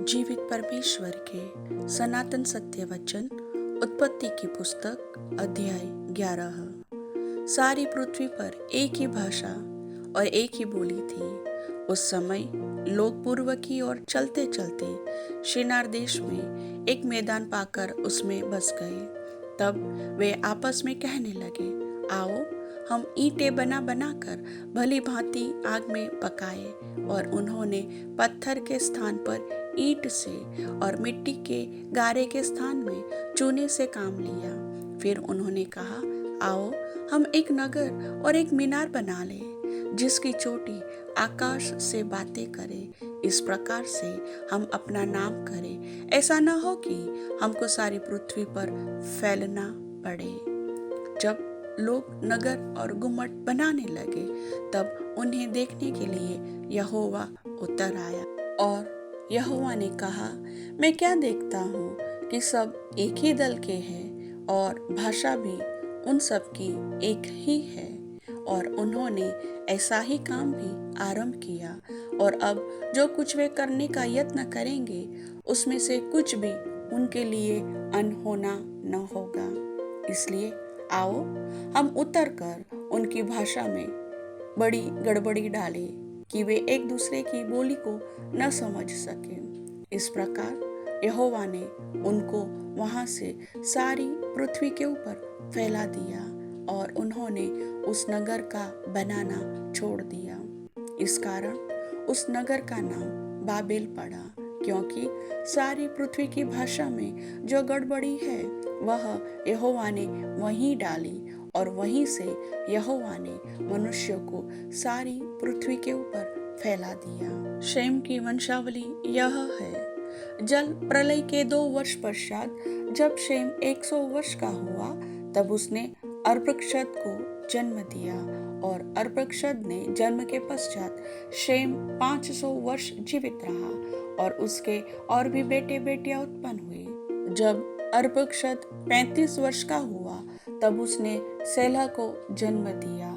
जीवित परमेश्वर के सनातन सत्य वचन उत्पत्ति की पुस्तक अध्याय 11। सारी पृथ्वी पर एक ही भाषा और एक ही बोली थी। उस समय लोग पूर्व की ओर चलते चलते शिनार देश में एक मैदान पाकर उसमें बस गए। तब वे आपस में कहने लगे, आओ हम ईंटें बना बनाकर भली भांति आग में पकाए। और उन्होंने पत्थर के स्थान पर ईंट से और मिट्टी के गारे के स्थान में चूने से काम लिया। फिर उन्होंने कहा, आओ हम एक नगर और एक मीनार बना लें, जिसकी चोटी आकाश से बातें करे। इस प्रकार से हम अपना नाम करें, ऐसा न हो कि हमको सारी पृथ्वी पर फैलना पड़े। जब लोग नगर और गुम्मट बनाने लगे, तब उन्हें देखने के लिए यहोवा उतर आया। और यहोवा ने कहा, मैं क्या देखता हूँ कि सब एक ही दल के हैं और भाषा भी उन सब की एक ही है। और उन्होंने ऐसा ही काम भी आरंभ किया। और अब जो कुछ वे करने का यत्न करेंगे, उसमें से कुछ भी उनके लिए अनहोना न होगा। इसलिए आओ हम उतर कर उनकी भाषा में बड़ी गड़बड़ी डालें कि वे एक दूसरे की बोली को न समझ सकें। इस प्रकार यहोवा ने उनको वहां से सारी पृथ्वी के ऊपर फैला दिया और उन्होंने उस नगर का बनाना छोड़ दिया। इस कारण उस नगर का नाम बाबेल पड़ा, क्योंकि सारी पृथ्वी की भाषा में जो गड़बड़ी है वह यहोवा ने वहीं डाली। और वहीं से यहोवा ने मनुष्य को सारी पृथ्वी के ऊपर फैला दिया। शेम की वंशावली यह है। जल प्रलय के 2 वर्ष पश्चात जब शेम 100 वर्ष का हुआ, तब उसने अर्पक्षद को जन्म दिया। और अर्पक्षद ने जन्म के पश्चात शेम 500 वर्ष जीवित रहा और उसके और भी बेटे बेटियां उत्पन्न हुए। जब अर्पक्षद 35 वर्ष का हुआ, तब उसने सेलह को जन्म दिया।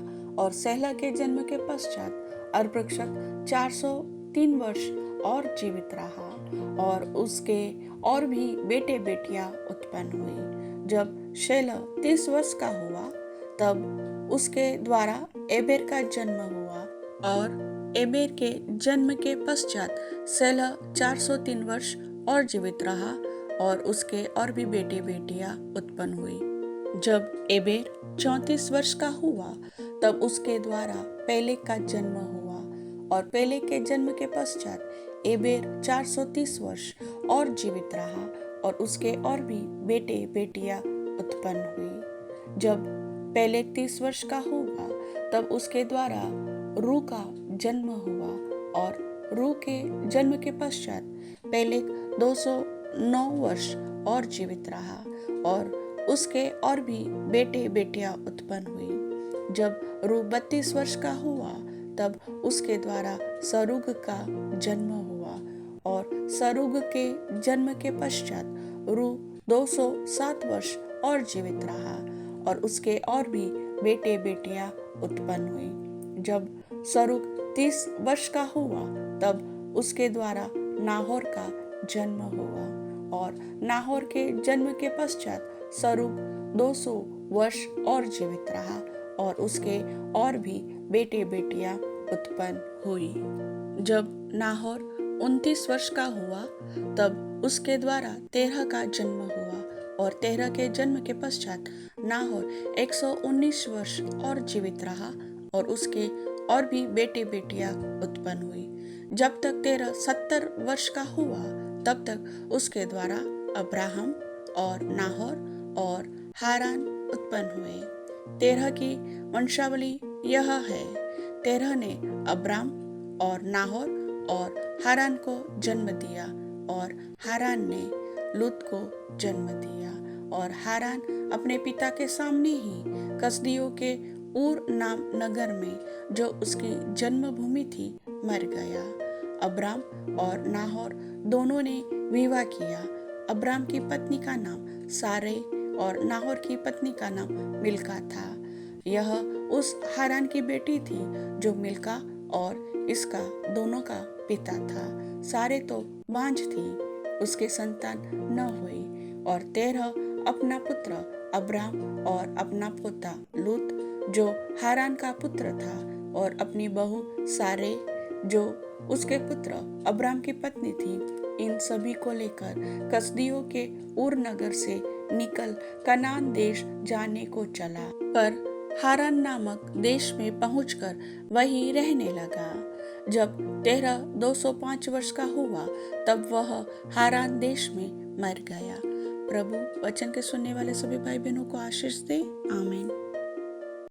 और सेलह के जन्म के पश्चात अर्पक्षद 403 वर्ष और जीवित रहा और उसके और भी बेटे बेटियां उत्पन्न हुए। जब सेलह 30 वर्ष का हुआ, तब उसके द्वारा एबेर का जन्म हुआ। और एबेर के जन्म के पश्चात सेलह 403 वर्ष और जीवित रहा और उसके और भी बेटे बेटियां उत्पन्न हुई। जब एबेर 34 वर्ष का हुआ, तब उसके द्वारा पेलेग का जन्म हुआ। और पेलेग के जन्म के पश्चात एबेर 430 वर्ष और जीवित रहा और उसके और भी बेटे बेटियां उत्पन्न हुई। जब पेलेग 30 वर्ष का हुआ, तब उसके द्वारा रू का जन्म हुआ। और रू के जन्म के पश्चात पेलेग 209 वर्ष और जीवित रहा और उसके और भी बेटे बेटियां उत्पन्न हुई। जब रू 32 वर्ष का हुआ, तब उसके द्वारा सरूग का जन्म हुआ। और सरूग के जन्म के पश्चात रू 207 वर्ष और जीवित रहा और उसके और भी बेटे बेटियां उत्पन्न हुई। जब सरूग 30 वर्ष का हुआ, तब उसके द्वारा नाहोर का जन्म हुआ। और नाहोर के जन्म के पश्चात सरूग 200 वर्ष और जीवित रहा और उसके और भी बेटे बेटियां उत्पन्न हुई। जब नाहोर 29 वर्ष का हुआ, तब उसके द्वारा 13 का जन्म हुआ। और 13 के जन्म के पश्चात नाहोर 119 वर्ष और जीवित रहा और उसके और भी बेटे बेटियां उत्पन्न हुई। जब तक 13 70 वर्ष का हुआ, तब तक उसके द्वारा अब्राहम और नाहोर और हारान उत्पन्न हुए। 13 की वंशावली यह है। 13 ने अब्राम और नाहोर और हारान को जन्म दिया और हारान ने लूत को जन्म दिया। और हारान अपने पिता के सामने ही कसदियों के ऊर नाम नगर में, जो उसकी जन्मभूमि थी, मर गया। अब्राम और नाहोर दोनों ने विवाह किया। अब्राम की पत्नी का नाम सारे और नाहोर की पत्नी का नाम मिल्का था। यह उस हारान की बेटी थी जो मिल्का और इसका दोनों का पिता था। सारे तो बांझ थी, उसके संतान न हुई। और तेरह अपना पुत्र अब्राम और अपना पोता लूत जो हारान का पुत्र था, और अपनी बहू सारे जो उसके पुत्र अब्राम की पत्नी थी, इन सभी को लेकर कसदियों के उर नगर से निकल कनान देश जाने को चला। पर हारान नामक देश में पहुंचकर वहीं रहने लगा। जब तेरह 205 वर्ष का हुआ, तब वह हारान देश में मर गया। प्रभु वचन के सुनने वाले सभी भाई बहनों को आशीष दे। आमीन।